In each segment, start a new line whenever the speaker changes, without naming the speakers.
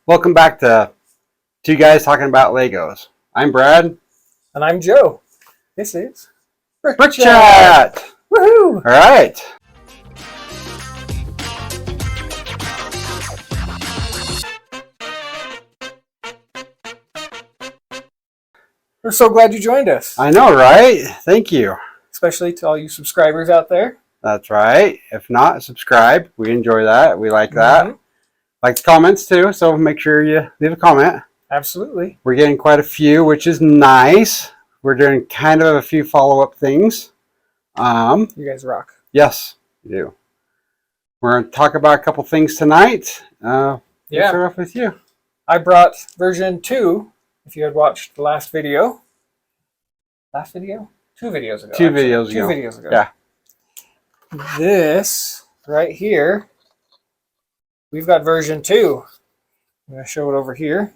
Welcome back to Two Guys Talking About Legos. I'm Brad.
And I'm Joe. This is
Brick Chat!
Woohoo!
All right.
We're so glad you joined us.
I know, right? Thank you.
Especially to all you subscribers out there.
That's right. If not, subscribe. We enjoy that. We like that.
Mm-hmm.
Like the comments too, so make sure you leave a comment.
Absolutely.
We're getting quite a few, which is nice. We're doing kind of a few follow-up things.
You guys rock.
Yes, we do. We're going to talk about a couple things tonight. Let's start off with you.
I brought version 2, if you had watched the last video. Last video? 2 videos ago.
Two videos ago. Yeah.
This right here, we've got version 2. I'm going to show it over here.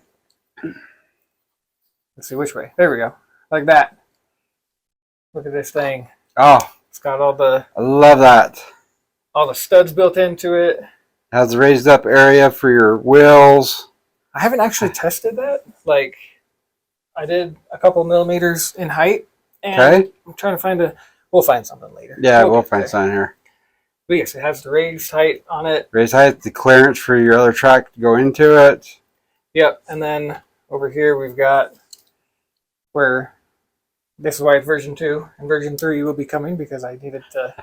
Let's see which way. There we go. Like that. Look at this thing.
Oh,
It's got all the
I love that.
studs built into it.
Has a raised up area for your wheels.
I haven't actually tested that. Like, I did a couple millimeters in height. And
Okay.
I'm trying to find we'll find something later.
Yeah, we'll find something here.
But yes, it has the raised height on it.
Raised height, the clearance for your other track to go into it.
Yep. And then over here we've got where this is why it's version 2. And version 3 will be coming because I needed to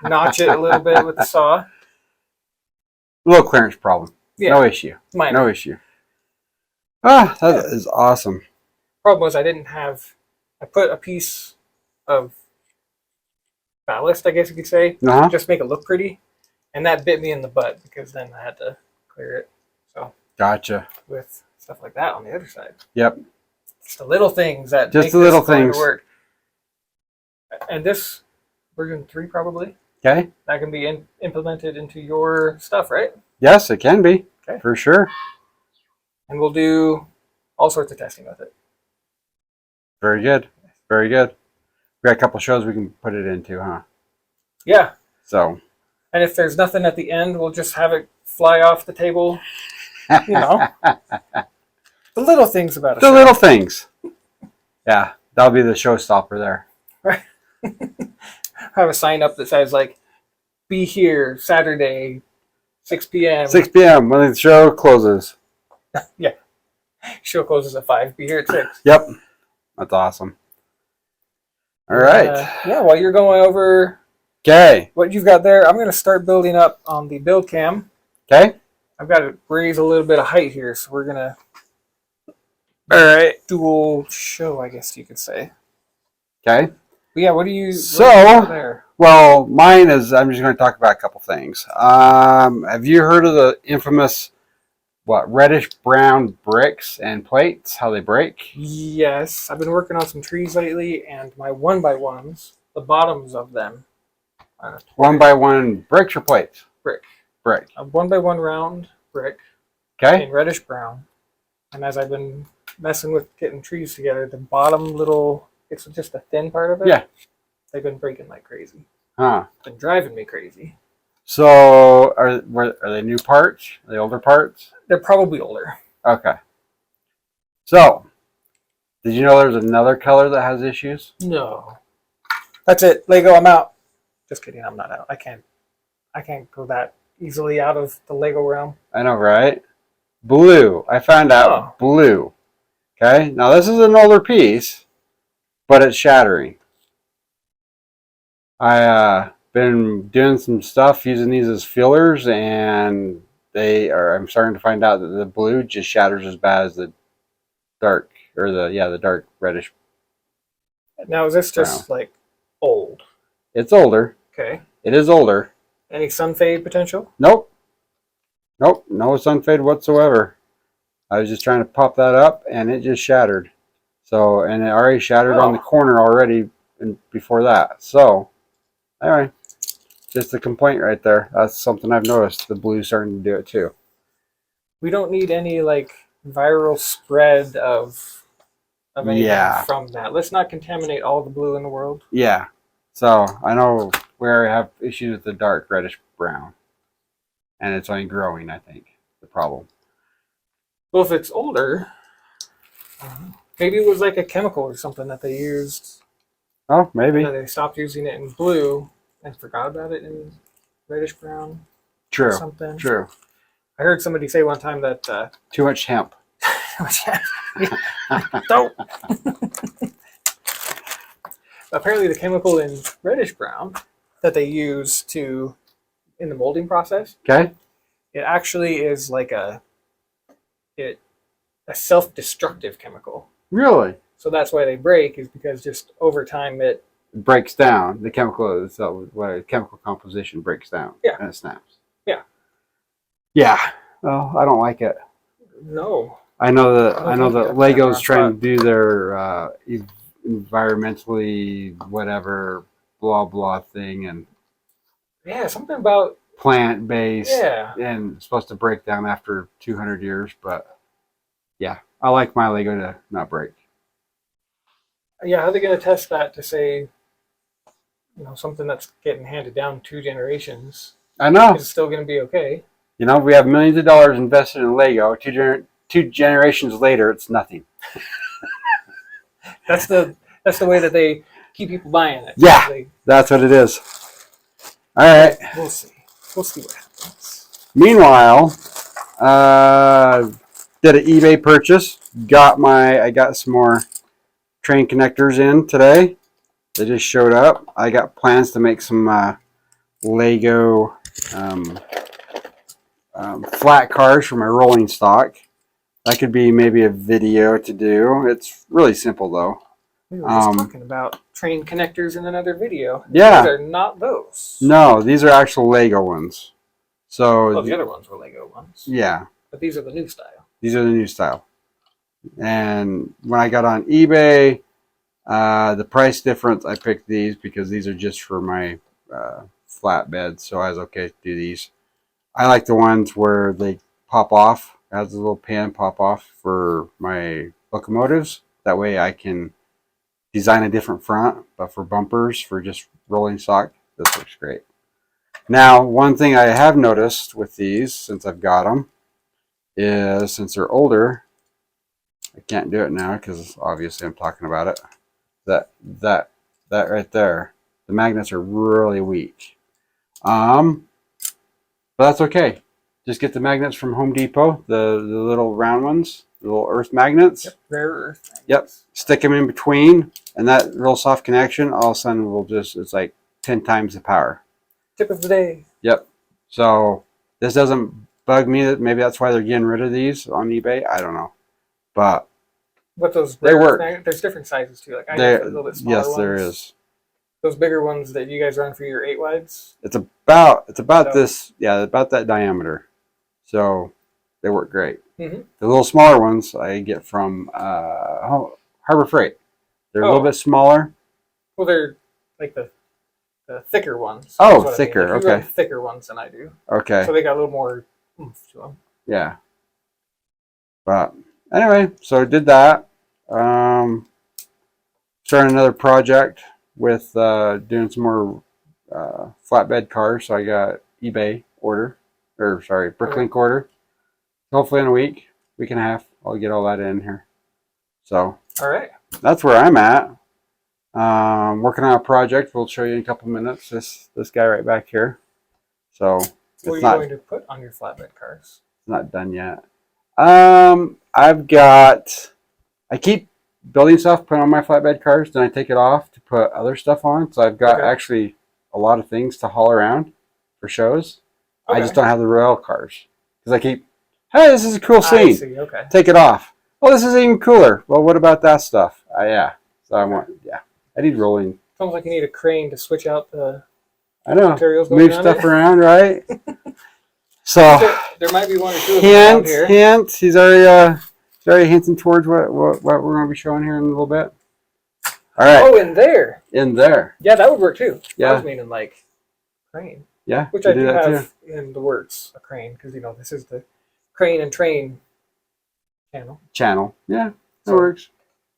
notch it a little bit with the saw.
Little clearance problem.
Yeah.
No issue.
Minor.
No issue. Ah, that is awesome.
Problem was I put a piece of ballast, I guess you could say,
Uh-huh.
just make it look pretty. And that bit me in the butt because then I had to clear it. So
Gotcha.
with stuff like that on the other side.
Yep.
It's the little things that
Just
make
the little
this going to
things.
work. And this version 3 probably
Okay.
that can be implemented into your stuff, right?
Yes, it can be.
Okay.
For sure.
And we'll do all sorts of testing with it.
Very good. Very good. We got a couple shows we can put it into, huh?
Yeah.
So.
And if there's nothing at the end, we'll just have it fly off the table. You know, the little things about it.
The little things. Yeah, that'll be the showstopper there.
Right. Have a sign up that says like, "Be here Saturday, 6 p.m."
6 p.m. when the show closes.
Yeah. Show closes at 5. Be here at 6.
Yep. That's awesome. All right.
Yeah, while you're going over
Okay.
what you've got there, I'm going to start building up on the build cam.
Okay.
I've got to raise a little bit of height here, so we're going to
All right.
dual show, I guess you could say.
Okay.
But yeah, what do you
So,
got there?
well, mine is, I'm just going to talk about a couple things. Have you heard of the infamous, Reddish Brown bricks and plates, how they break?
Yes, I've been working on some trees lately, and my 1x1s, the bottoms of them, are
1x1 bricks or plates?
brick.
Brick.
A 1x1 round brick
Okay.
in Reddish Brown. And as I've been messing with getting trees together, the bottom little, it's just a thin part of it.
Yeah.
They've been breaking like crazy.
Huh.
Been driving me crazy.
So, are they new parts? Are they older parts?
They're probably older.
Okay. So, did you know there's another color that has issues?
No. That's it. Lego, I'm out. Just kidding, I'm not out. I can't go that easily out of the Lego realm.
I know, right? Blue. I found out blue. Okay. Now, this is an older piece, but it's shattering. Been doing some stuff using these as fillers, and I'm starting to find out that the blue just shatters as bad as the dark, or the dark reddish.
Now, is this just like old?
It's older.
Okay.
It is older.
Any sun fade potential?
Nope. No sun fade whatsoever. I was just trying to pop that up, and it just shattered. So, and it already shattered on the corner already before that. So, anyway, just a complaint right there. That's something I've noticed. The blue's starting to do it too.
We don't need any like viral spread of anything from that. Let's not contaminate all the blue in the world.
Yeah. So I know where I have issues with the dark reddish brown, and it's only growing. I think the problem.
Well, if it's older, maybe it was like a chemical or something that they used.
Oh, maybe.
They stopped using it in blue and forgot about it in reddish brown.
True.
Or something.
True.
I heard somebody say one time that
Too much hemp.
Don't. Apparently, the chemical in reddish brown that they use in the molding process,
Okay.
it actually is like a self-destructive chemical.
Really?
So that's why they break, is because just over time it
breaks down. The chemical itself, what chemical composition breaks down.
Yeah.
And it snaps.
Yeah.
Yeah. Well, I don't like it.
No.
I know that
think that's
Lego's
a
trying to do their environmentally whatever blah blah thing and
Yeah, something about
plant based
yeah.
and it's supposed to break down after 200 years, but yeah, I like my Lego to not break.
Yeah, how are they going to test that to say, something that's getting handed down 2 generations
I know.
is still going to be okay?
We have millions of dollars invested in Lego. Two generations later, it's nothing.
That's the way that they keep people buying it.
Yeah, that's what it is. All right.
We'll see. We'll see what happens.
Meanwhile, did an eBay purchase. I got some more train connectors in today. They just showed up. I got plans to make some Lego flat cars for my rolling stock. That could be maybe a video to do. It's really simple though.
We were just talking about train connectors in another video.
Yeah.
These are not those.
No, these are actual Lego ones. So
Well, the other ones were Lego ones.
Yeah.
But these are the new style.
These are the new style. And when I got on eBay, the price difference, I picked these because these are just for my flatbed. So I was okay to do these. I like the ones where they pop off. It has a little pin pop off for my locomotives. That way I can design a different front, but for bumpers, for just rolling stock, this looks great. Now, one thing I have noticed with these, since I've got them, is since they're older, I can't do it now because obviously I'm talking about it, that right there, the magnets are really weak. But that's okay. Just get the magnets from Home Depot, the little round ones, the little earth magnets.
Yep, rare earth magnets.
Yep. Stick them in between, and that real soft connection, all of a sudden it's like 10 times the power.
Tip of the day.
Yep. So this doesn't bug me. Maybe that's why they're getting rid of these on eBay. I don't know. But
they work.
Magnets,
there's different sizes too. Like I have a little bit smaller ones.
Yes, there is.
Those bigger ones that you guys run for your 8 wides.
It's about this. Yeah, about that diameter. So they work great.
Mm-hmm.
The little smaller ones I get from Harbor Freight. They're a little bit smaller.
Well, they're like the thicker ones.
Oh, thicker.
Like you
okay.
run thicker ones than I do.
Okay.
So they got a little more oomph to them.
Yeah. But anyway, so I did that. Started another project with doing some more flatbed cars. So I got eBay order. Bricklink order. Hopefully in a week and a half, I'll get all that in here. So
all right,
that's where I'm at. Working on a project. We'll show you in a couple minutes. This guy right back here. So
what are you going to put on your flatbed cars?
It's not done yet. I keep building stuff, put on my flatbed cars, then I take it off to put other stuff on. So I've got actually a lot of things to haul around for shows. Okay. I just don't have the rail cars because I keep, hey, this is a cool scene.
I see. Okay.
Take it off. Well, this is even cooler. Well, what about that stuff? Yeah. So I need rolling.
Sounds like you need a crane to switch out the
materials. Move stuff around, right? So
there might be one or two of them around here.
Hint. He's already hinting towards what we're going to be showing here in a little bit. All right.
Oh, in there.
In there.
Yeah, that would work too.
Yeah.
I was meaning like crane.
Yeah.
Which I do have in the works, a crane, because this is the crane and train channel.
Yeah, that works.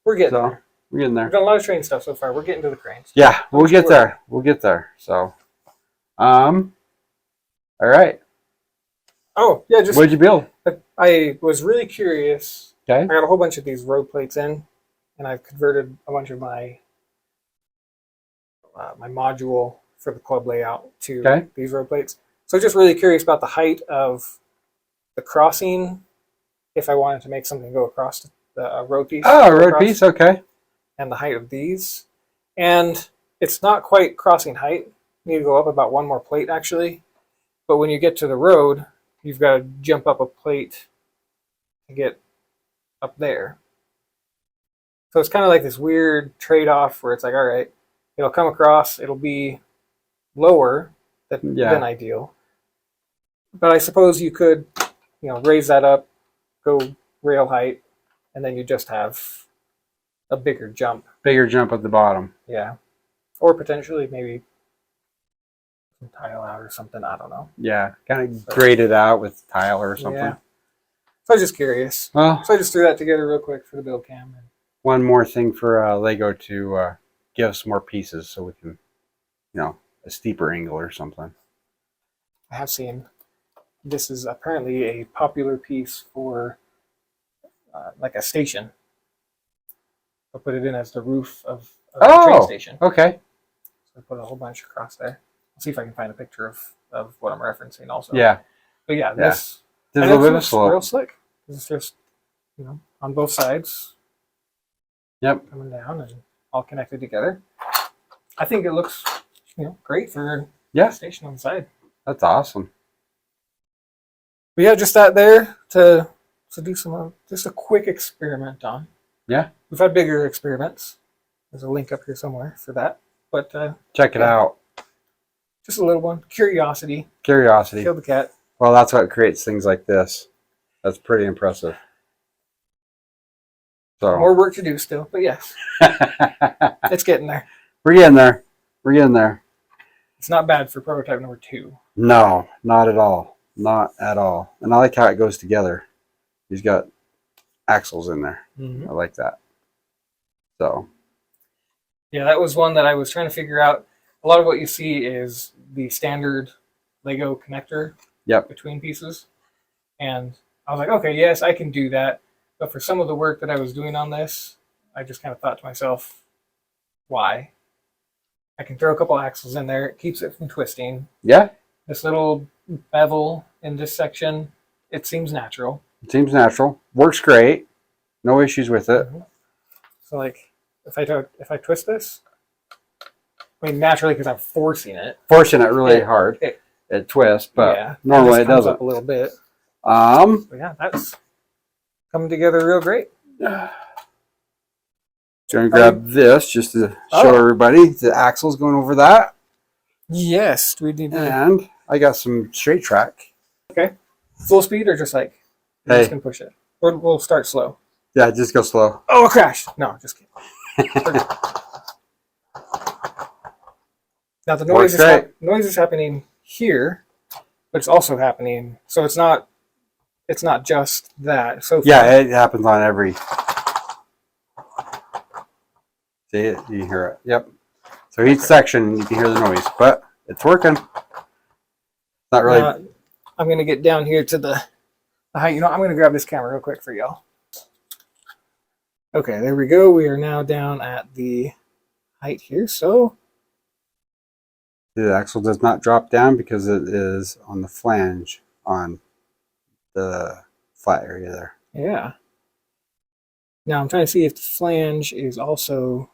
We're getting there.
We're getting there.
We've done a lot of train stuff so far. We're getting to the cranes.
Yeah, we'll get there. We'll get there. So, all right.
Oh, yeah, just
What did you build?
I was really curious.
Okay.
I got a whole bunch of these road plates in, and I've converted a bunch of my my module for the club layout to
Okay.
these road plates. So just really curious about the height of the crossing, if I wanted to make something go across the road piece.
Oh, road piece. Okay.
And the height of these. And it's not quite crossing height. You need to go up about one more plate, actually. But when you get to the road, you've got to jump up a plate to get up there. So it's kind of like this weird trade-off where it's like, all right, it'll come across, it'll be lower than ideal. But I suppose you could, raise that up, go rail height, and then you just have a bigger jump.
Bigger jump at the bottom.
Yeah. Or potentially maybe some tile out or something. I don't know.
Yeah. Kind of grade it out with tile or something.
Yeah. So I was just curious.
Well,
So I just threw that together real quick for the build cam.
one more thing for Lego to give us more pieces so we can, a steeper angle or something.
I have seen this is apparently a popular piece for like a station. I'll put it in as the roof of the train station.
Okay.
So I put a whole bunch across there. I'll see if I can find a picture of what I'm referencing also.
Yeah.
But yeah, this
There's a little bit of slope.
real slick. It's just, on both sides.
Yep.
Coming down and all connected together. I think it looks, great for a station on the side.
That's awesome.
But yeah, just that there to do just a quick experiment on.
Yeah.
We've had bigger experiments. There's a link up here somewhere for that. But
check it out.
Just a little one. Curiosity.
Curiosity.
Kill the cat.
Well, that's what creates things like this. That's pretty impressive. So
More work to do still, but yes. It's getting there.
We're getting there. We're getting there.
It's not bad for prototype number 2.
No, not at all. Not at all. And I like how it goes together. He's got axles in there.
Mm-hmm.
I like that. So.
Yeah, that was one that I was trying to figure out. A lot of what you see is the standard Lego connector between pieces. And I was like, okay, yes, I can do that. But for some of the work that I was doing on this, I just kind of thought to myself, why? I can throw a couple axles in there. It keeps it from twisting.
Yeah.
This little bevel in this section, it seems natural.
It seems natural. Works great. No issues with it.
Mm-hmm. So like, if I twist this, I mean, naturally, because I'm forcing it.
Forcing it really hard. It twists, but normally it doesn't.
Up a little bit.
So
yeah, that's coming together real great.
Going to grab this just to show everybody the axles going over that.
Yes, we need to.
And I got some straight track.
Okay. Full speed or just like, you're just going to push it? We'll start slow.
Yeah, just go slow.
Oh, it crashed. No, just kidding. Now the noise is happening here, but it's also happening. So it's not just that. So
yeah, it happens on every. See it? You hear it? Yep. So each section you can hear the noise, but it's working. Not really.
I'm gonna get down here to the height. I'm gonna grab this camera real quick for y'all. Okay, there we go. We are now down at the height here. So
the axle does not drop down because it is on the flange on the flat area there.
Yeah. Now I'm trying to see if the flange is also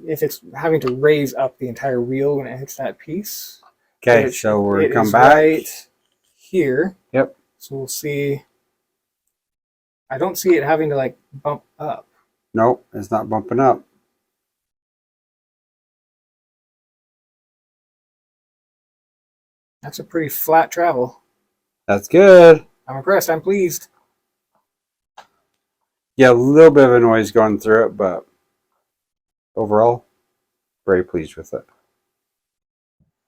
if it's having to raise up the entire wheel when it hits that piece.
Okay, so we're going to come back.
Right here.
Yep.
So we'll see. I don't see it having to like bump up.
Nope, it's not bumping up.
That's a pretty flat travel.
That's good.
I'm impressed. I'm pleased.
Yeah, a little bit of a noise going through it, but overall, very pleased with it.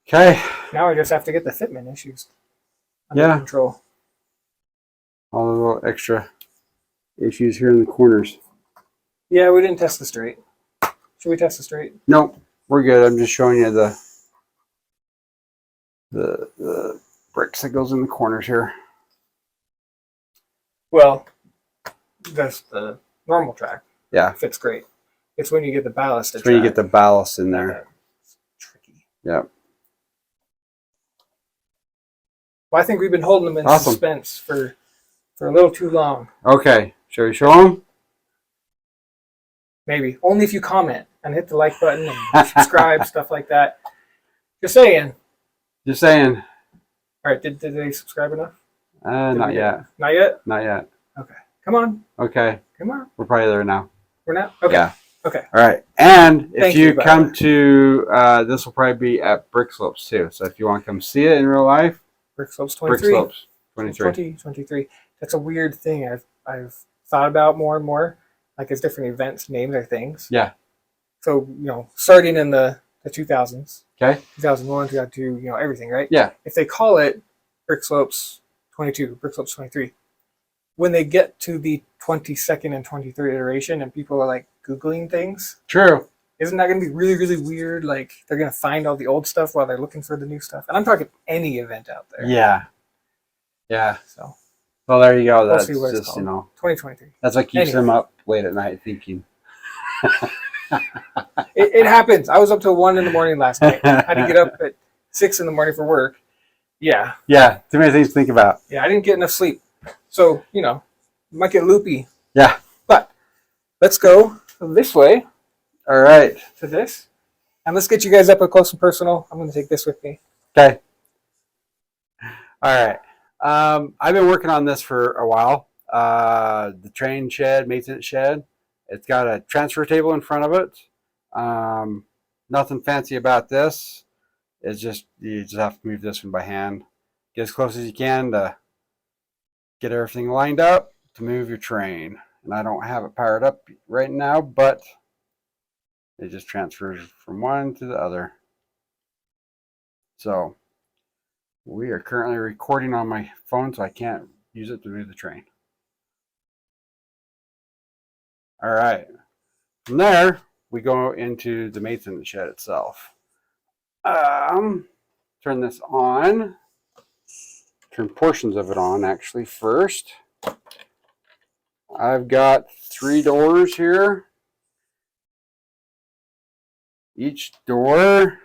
Okay.
Now I just have to get the fitment issues under control.
All the little extra issues here in the corners.
Yeah, we didn't test the straight. Should we test the straight?
Nope, we're good. I'm just showing you the bricks that goes in the corners here.
Well, that's the normal track.
Yeah.
Fits great. It's when you get the ballast.
That's where you get the ballast in there.
Tricky.
Yeah.
Well, I think we've been holding them in
Awesome.
suspense for a little too long.
Okay. Shall we show them?
Maybe. Only if you comment and hit the like button and subscribe, stuff like that. Just saying.
Just saying.
All right. Did they subscribe enough?
Not yet.
Not yet?
Not yet.
Okay. Come on.
Okay.
Come on.
We're probably there now.
We're not? Okay.
Yeah.
Okay.
All right. And if
Thank
you
you, by
come
the way.
to, this will probably be at BrickSlopes too. So if you want to come see it in real life,
BrickSlopes 23.
BrickSlopes 23.
2023. That's a weird thing I've thought about more and more. Like, it's different events, names are things.
Yeah.
So, starting in the 2000s.
Okay.
2001, 2002, everything, right?
Yeah.
If they call it BrickSlopes 22, BrickSlopes 23, when they get to the 22nd and 23rd iteration and people are like Googling things,
True.
isn't that going to be really, really weird? Like, they're going to find all the old stuff while they're looking for the new stuff. And I'm talking any event out there.
Yeah. Yeah.
So,
Well, there you go.
we'll
That's
see what it's
just,
called. 2023.
that's what keeps
Anyway.
them up late at night thinking.
It happens. I was up till 1 in the morning last night. I had to get up at 6 in the morning for work. Yeah.
Yeah. Too many things to think about.
Yeah, I didn't get enough sleep. So, might get loopy.
Yeah.
But let's go this way
All right.
to this. And let's get you guys up close and personal. I'm going to take this with me.
Okay. All right. I've been working on this for a while. The train shed, maintenance shed. It's got a transfer table in front of it. Nothing fancy about this. It's just, you just have to move this one by hand. Get as close as you can to get everything lined up to move your train. And I don't have it powered up right now, but it just transfers from one to the other. So we are currently recording on my phone, so I can't use it to move the train. All right. From there, we go into the maintenance shed itself. Turn this on. Turn portions of it on, actually, first. I've got 3 doors here. Each door,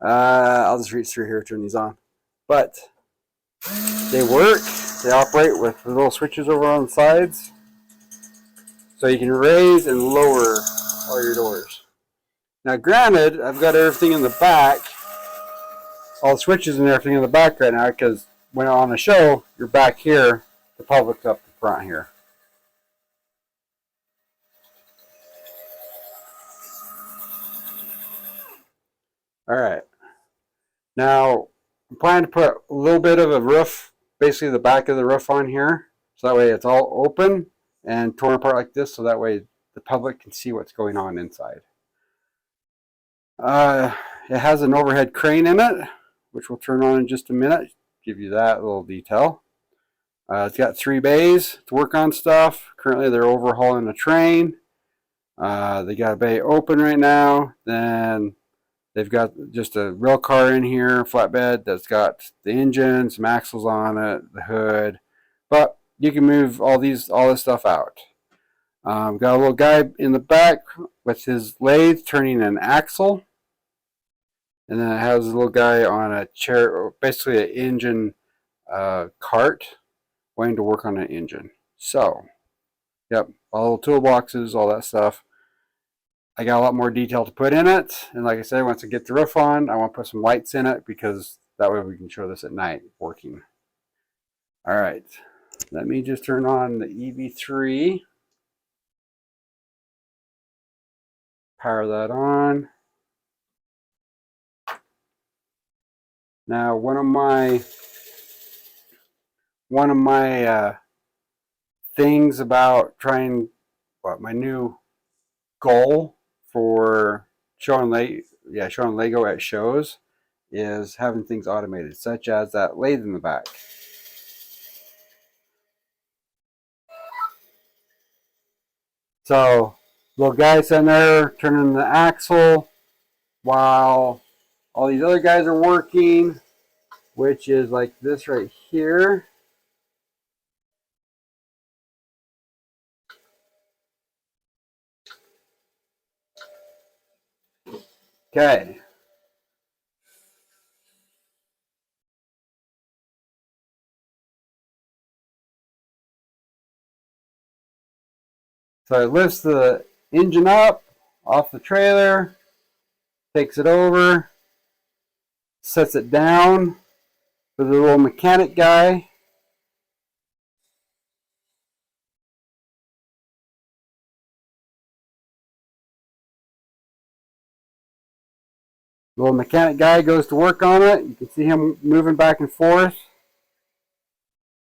I'll just reach through here, turn these on. But they work. They operate with the little switches over on the sides. So you can raise and lower all your doors. Now granted, I've got everything in the back, all the switches and everything in the back right now, because when on a show, you're back here, the public's up the front here. All right. Now, I'm planning to put a little bit of a roof, basically the back of the roof on here. So that way it's all open and torn apart like this. So that way the public can see what's going on inside. It has an overhead crane in it, which we'll turn on in just a minute. Give you that little detail. It's got 3 bays to work on stuff. Currently they're overhauling a train. They got a bay open right now. Then they've got just a rail car in here, flatbed, that's got the engine, some axles on it, the hood. But you can move all this stuff out. Got a little guy in the back with his lathe turning an axle. And then it has a little guy on a chair, basically an engine cart, waiting to work on an engine. So, yep, all the toolboxes, all that stuff. I got a lot more detail to put in it. And like I said, once I get the roof on, I want to put some lights in it because that way we can show this at night working. All right, let me just turn on the EV3. Power that on. Now, one of my things about trying, my new goal for showing Lego at shows is having things automated, such as that lathe in the back. So, little guy sitting there turning the axle while all these other guys are working, which is like this right here. Okay. So it lifts the engine up off the trailer, takes it over, sets it down for the little mechanic guy. The little mechanic guy goes to work on it. You can see him moving back and forth.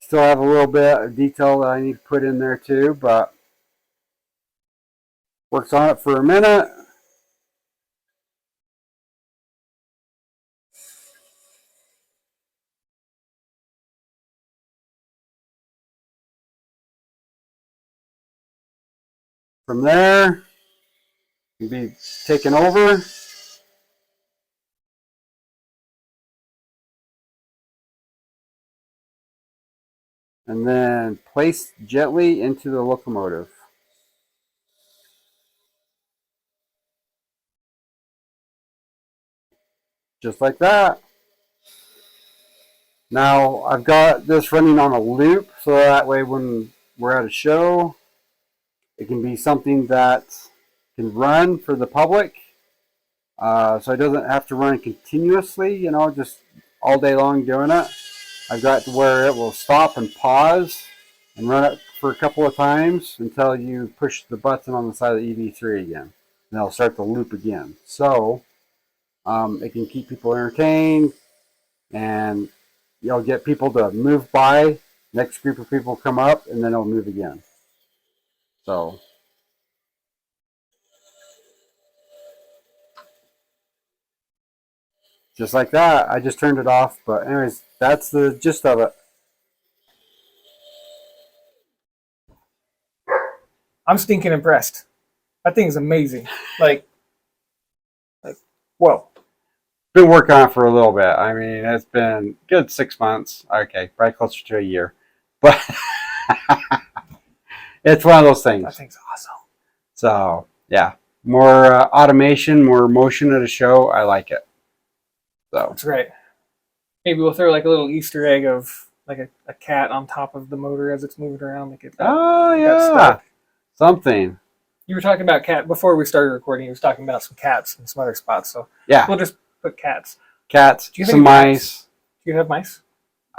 Still have a little bit of detail that I need to put in there too, but works on it for a minute. From there, you can be taken over. And then placed gently into the locomotive. Just like that. Now I've got this running on a loop, so that way when we're at a show, it can be something that can run for the public. So it doesn't have to run continuously, you know, just all day long doing it. I've got to where it will stop and pause and run it for a couple of times until you push the button on the side of the EV3 again. And it'll start the loop again. So it can keep people entertained, and you'll get people to move by. Next group of people come up, and then it'll move again. So just like that. I just turned it off, but anyways, that's the gist of it.
I'm stinking impressed. That thing's amazing. Like, whoa.
Been working on it for a little bit. I mean, it's been good 6 months. Okay, probably closer to a year. But it's one of those things.
That thing's awesome.
So, yeah. More automation, more motion at a show. I like it. So
that's great. Maybe we'll throw like a little Easter egg of like a cat on top of the motor as it's moving around. Like
yeah. Something.
You were talking about cat before we started recording. You were talking about some cats and some other spots. So
yeah,
we'll just put cats.
Cats. Some mice.
Do you have mice?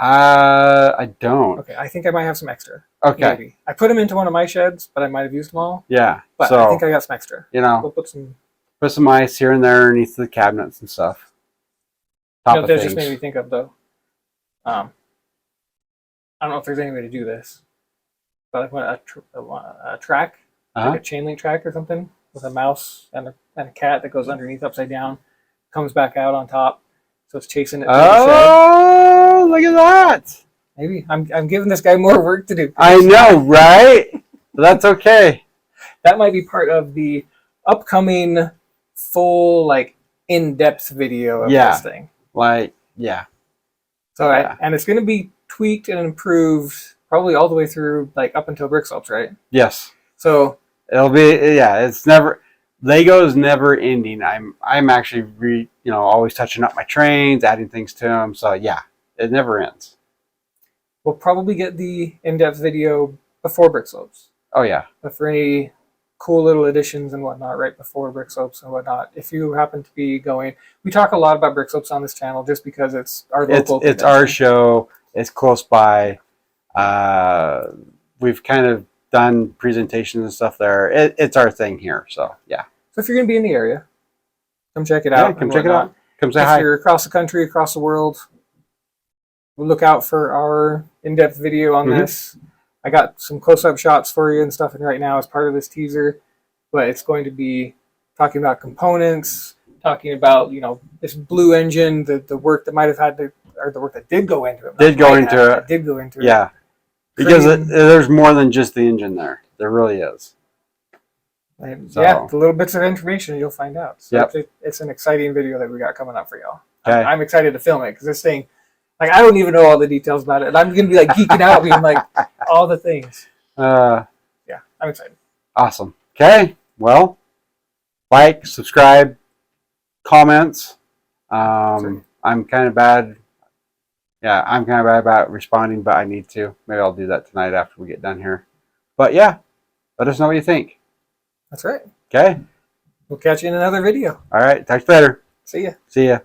I don't.
Okay, I think I might have some extra.
Okay.
Maybe. I put them into one of my sheds, but I might have used them all.
Yeah.
But
so,
I think I got some extra.
You know,
we'll put
some mice here and there underneath the cabinets and stuff.
That just made me think of though. I don't know if there's any way to do this, but like a track, like a chain link track or something, with a mouse and a cat that goes underneath upside down, comes back out on top, so it's chasing it.
Oh, look at that!
Maybe I'm giving this guy more work to do.
I know, right? But that's okay.
That might be part of the upcoming full like in-depth video of this thing.
Like, yeah.
So and it's going to be tweaked and improved probably all the way through, like up until BrickSlopes, right?
Yes.
So
it'll be it's never Lego's never ending. I'm actually always touching up my trains, adding things to them. So yeah, it never ends.
We'll probably get the in-depth video before BrickSlopes.
Oh yeah.
But for any cool little additions and whatnot right before BrickSlopes and whatnot, if you happen to be going, we talk a lot about BrickSlopes on this channel just because it's our local.
It's our show. It's close by. We've kind of done presentations and stuff there. It's our thing here. So yeah.
So if you're going to be in the area, come check it out.
Come check it out. Come say hi.
If you're across the country, across the world, we'll look out for our in-depth video on this. I got some close-up shots for you and stuff right now as part of this teaser, but it's going to be talking about components, talking about, this blue engine, the work that might have had to, or the work that did go into it.
Did go into it. Yeah. Because there's more than just the engine there. There really is.
And
So-
yeah, the little bits of information you'll find out. So
Yep.
it's an exciting video that we got coming up for y'all.
Okay.
I'm excited to film it because this thing, like, I don't even know all the details about it. And I'm going to be like geeking out, being like, all the things. Yeah, I'm excited.
Awesome. Okay. Well, like, subscribe, comments.
Sorry.
I'm kind of bad. Yeah, I'm kind of bad about responding, but I need to. Maybe I'll do that tonight after we get done here. But yeah, let us know what you think.
That's right.
Okay.
We'll catch you in another video.
All right. Talk to you later.
See ya.
See ya.